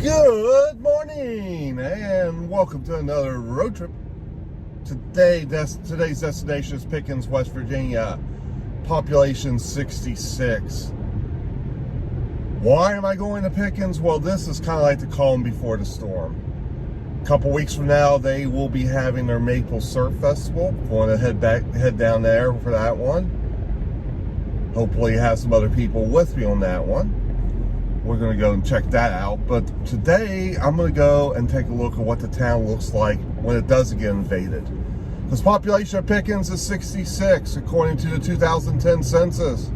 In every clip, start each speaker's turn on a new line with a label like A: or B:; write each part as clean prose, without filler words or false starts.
A: Good morning and welcome to another road trip. Today's destination is Pickens, West Virginia, population 66. Why am I going to Pickens? Well, this is kind of like the calm before the storm. A couple weeks from now, they will be having their Maple Syrup Festival. Going to head down there for that one. Hopefully have some other people with me on that one. We're going to go and check that out. But today, I'm going to go and take a look at what the town looks like when it does get invaded. This population of Pickens is 66, according to the 2010 census.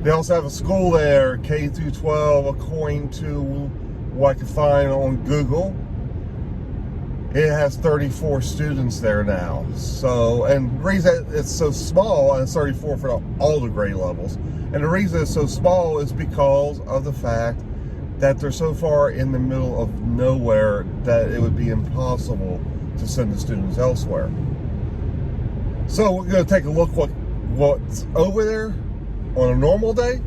A: They also have a school there, K through 12, according to what I can find on Google. It has 34 students there now. So, and the reason it's so small, and it's 34 for all the grade levels. And the reason it's so small is because of the fact that they're so far in the middle of nowhere that it would be impossible to send the students elsewhere. So we're going to take a look what's over there on a normal day,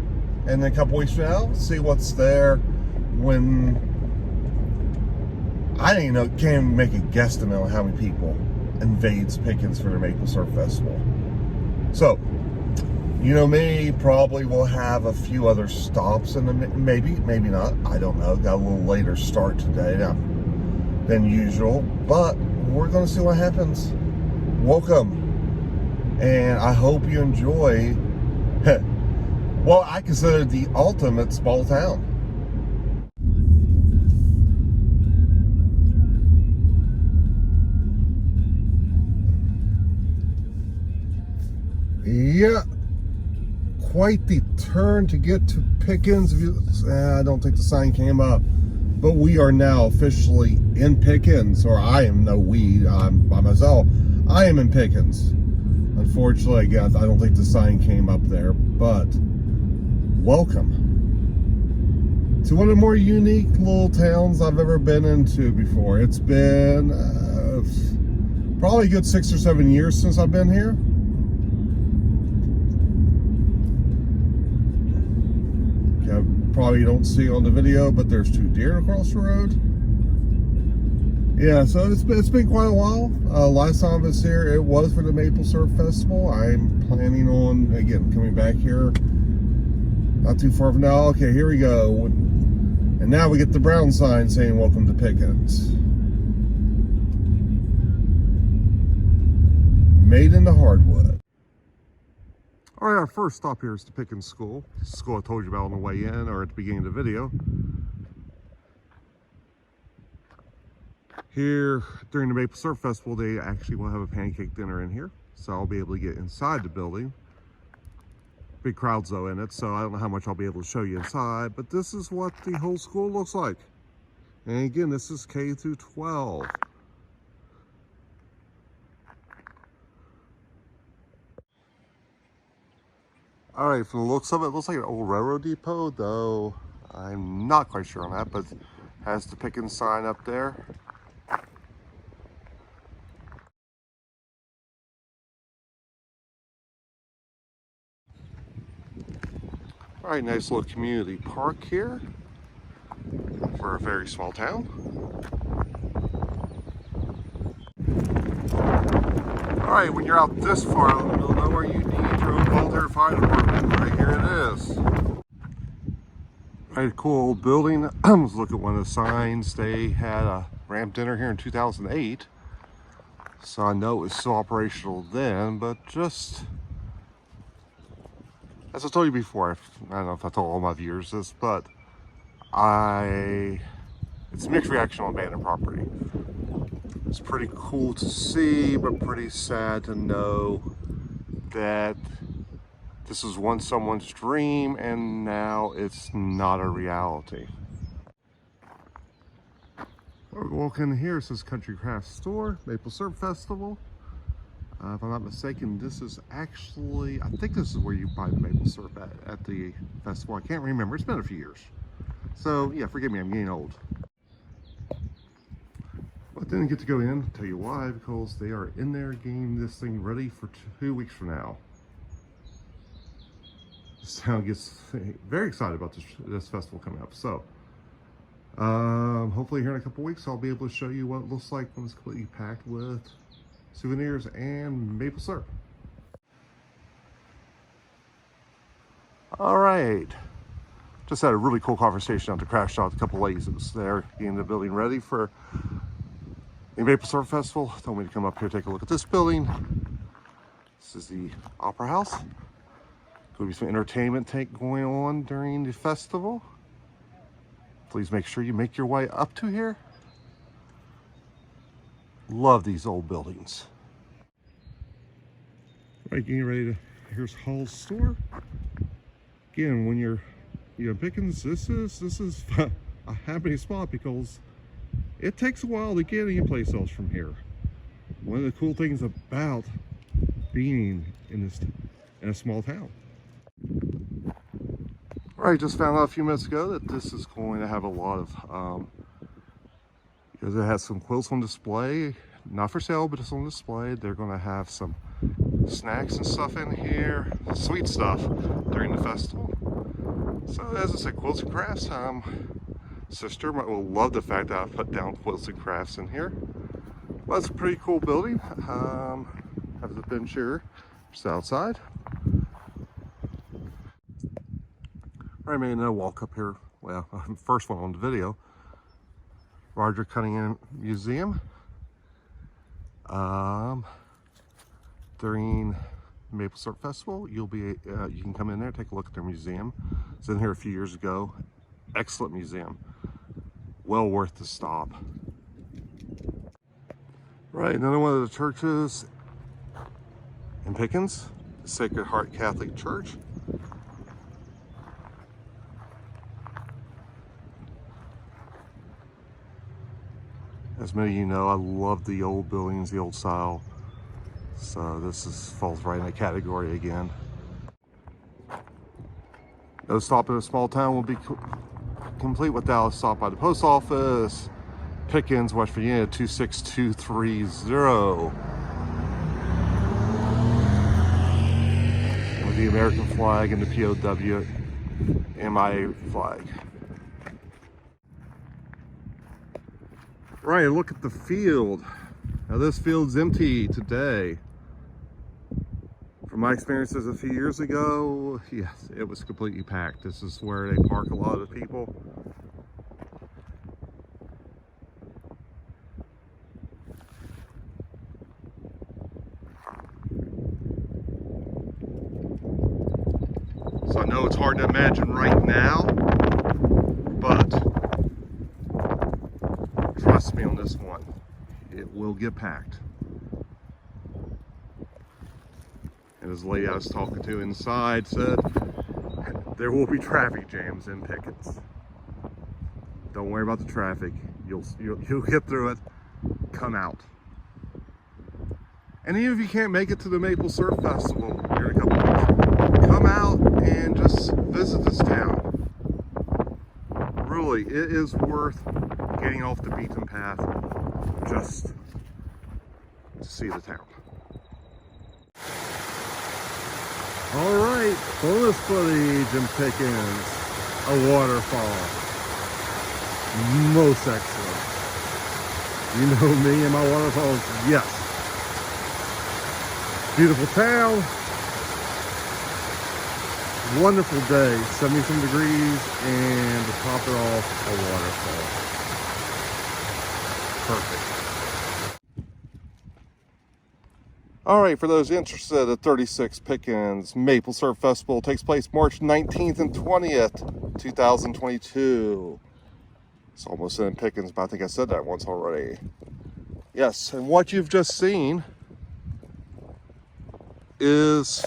A: and then a couple weeks from now, see what's there when I didn't know, can't even make a guesstimate on how many people invades Pickens for the Maple Syrup Festival. So, you know me, probably will have a few other stops in the maybe not. I don't know. Got a little later start today than usual, but we're going to see what happens. Welcome, and I hope you enjoy. Well, I consider it the ultimate small town. Yeah. Quite the turn to get to Pickens. I don't think the sign came up, but we are now officially in Pickens, or I am I'm by myself. I am in Pickens. Unfortunately, again, I don't think the sign came up there, but welcome to one of the more unique little towns I've ever been into before. It's been probably a good 6 or 7 years since I've been here. Probably you don't see on the video, but there's 2 deer across the road. Yeah, so it's been quite a while. Last time I was here, it was for the Maple Syrup Festival. I'm planning on, again, coming back here not too far from now. Okay, here we go. And now we get the brown sign saying, welcome to Pickens. Made in the hardwood. All right, our first stop here is the Pickens School. This is the school I told you about on the way in, or at the beginning of the video. Here, during the Maple Syrup Festival, they actually will have a pancake dinner in here. So I'll be able to get inside the building. Big crowds though in it, so I don't know how much I'll be able to show you inside, but this is what the whole school looks like. And again, this is K through 12. All right, from the looks of it, looks like an old railroad depot, though I'm not quite sure on that, but has the Pickens sign up there. All right, nice little community park here for a very small town. All right, when you're out this far in the middle of nowhere, you need your own volunteer fire department. Right here it is. All right, cool old building. Let's look at one of the signs. They had a ramp dinner here in 2008. So I know it was still operational then, but just, as I told you before, I don't know if I told all my viewers this, but it's a mixed reaction on abandoned property. It's pretty cool to see, but pretty sad to know that this was once someone's dream and now it's not a reality. We're walking here. It says Country Craft Store, Maple Syrup Festival. If I'm not mistaken, this is actually, I think this is where you buy the maple syrup at the festival. I can't remember. It's been a few years. So yeah, forgive me, I'm getting old. But didn't get to go in, tell you why, because they are in there getting this thing ready for 2 weeks from now. This town gets very excited about this festival coming up. So Hopefully here in a couple weeks I'll be able to show you what it looks like when it's completely packed with souvenirs and maple syrup. All right, just had a really cool conversation out the crash shop with a couple ladies that was there getting the building ready for the Maple Syrup Festival. Told me to come up here take a look at this building. This is the Opera House. There'll be some entertainment going on during the festival. Please make sure you make your way up to here. Love these old buildings. Right, getting ready to, here's Hall's store. Again, when you're Pickens, this is a happy spot because it takes a while to get any place else from here. One of the cool things about being in a small town. All right, just found out a few minutes ago that this is going to have a lot of because it has some quilts on display, not for sale, but it's on display. They're going to have some snacks and stuff in here, sweet stuff during the festival. So as I said, quilts and crafts. Sister will love the fact that I put down quilts and crafts in here. Well, it's a pretty cool building. Have the bench here, just outside. I made a walk up here. Well, first one on the video. Roger Cunningham Museum. During Maple Syrup Festival, you can come in there, take a look at their museum. It's in here a few years ago. Excellent museum. Well worth the stop. Right, another one of the churches in Pickens, the Sacred Heart Catholic Church. As many of you know, I love the old buildings, the old style. So this falls right in that category again. No stop in a small town will be complete without a stop by the post office. Pickens, West Virginia, 26230. With the American flag and the POW MIA flag. Right, look at the field. Now this field's empty today. From my experiences a few years ago, yes, it was completely packed. This is where they park a lot of the people. So I know it's hard to imagine right now, but trust me on this one, it will get packed. And this lady I was talking to inside said, there will be traffic jams in Pickens. Don't worry about the traffic. You'll get through it. Come out. And even if you can't make it to the Maple Syrup Festival here in a couple weeks, come out and just visit this town. Really, it is worth getting off the beaten path just to see the town. All right, bonus footage in Pickens, a waterfall. Most excellent. You know me and my waterfalls, yes. Beautiful town. Wonderful day, 70-some degrees, and to top it off, a waterfall. Perfect. All right, for those interested, the 36 Pickens Maple Syrup Festival takes place March 19th and 20th, 2022. It's almost in Pickens, but I think I said that once already. Yes, and what you've just seen is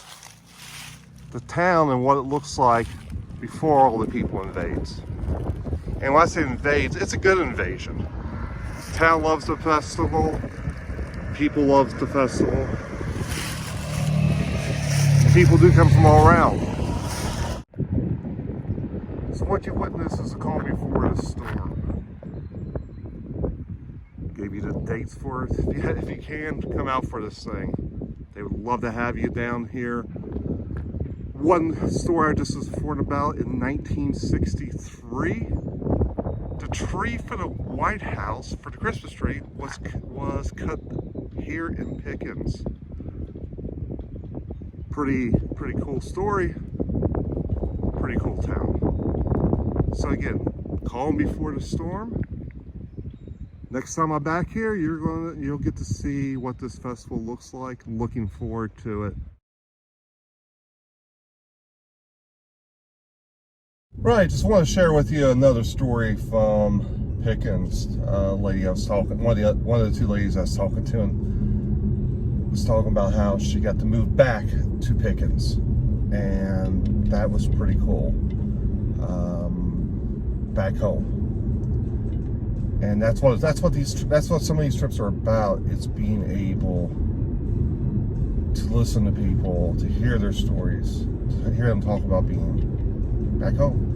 A: the town and what it looks like before all the people invades. And when I say invades, it's a good invasion. The town loves the festival. People love the festival. People do come from all around. So what you witness is a calm before a storm. Gave you the dates for it. If you can, come out for this thing. They would love to have you down here. One story I just was informed about in 1963. the tree for the White House, for the Christmas tree, was cut here in Pickens. Pretty cool story. Pretty cool town. So again, calm before the storm. Next time I'm back here, you'll get to see what this festival looks like. Looking forward to it. Right, just want to share with you another story from Pickens. Lady I was talking, one of the two ladies I was talking to, and was talking about how she got to move back to Pickens, and that was pretty cool. Back home. And that's what some of these trips are about. It's being able to listen to people, to hear their stories, to hear them talk about being back home.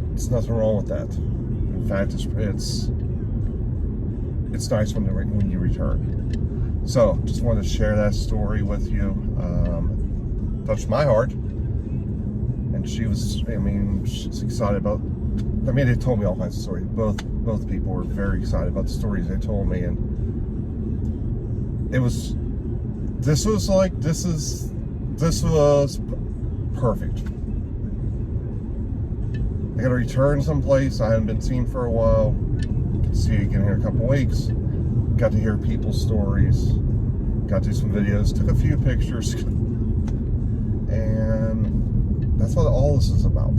A: There's nothing wrong with that. In fact, it's nice when you return. So, just wanted to share that story with you. Touched my heart. And she's excited about, they told me all kinds of stories. Both people were very excited about the stories they told me, and this was perfect. I gotta return someplace I haven't been seen for a while. Get to see it again here in a couple weeks. Got to hear people's stories. Got to do some videos. Took a few pictures. And that's what all this is about.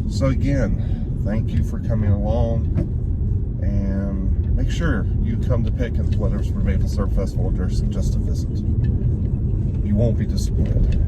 A: So again, thank you for coming along, and make sure you come to Pickens, whether it's for Maple Syrup Festival or just a visit. You won't be disappointed.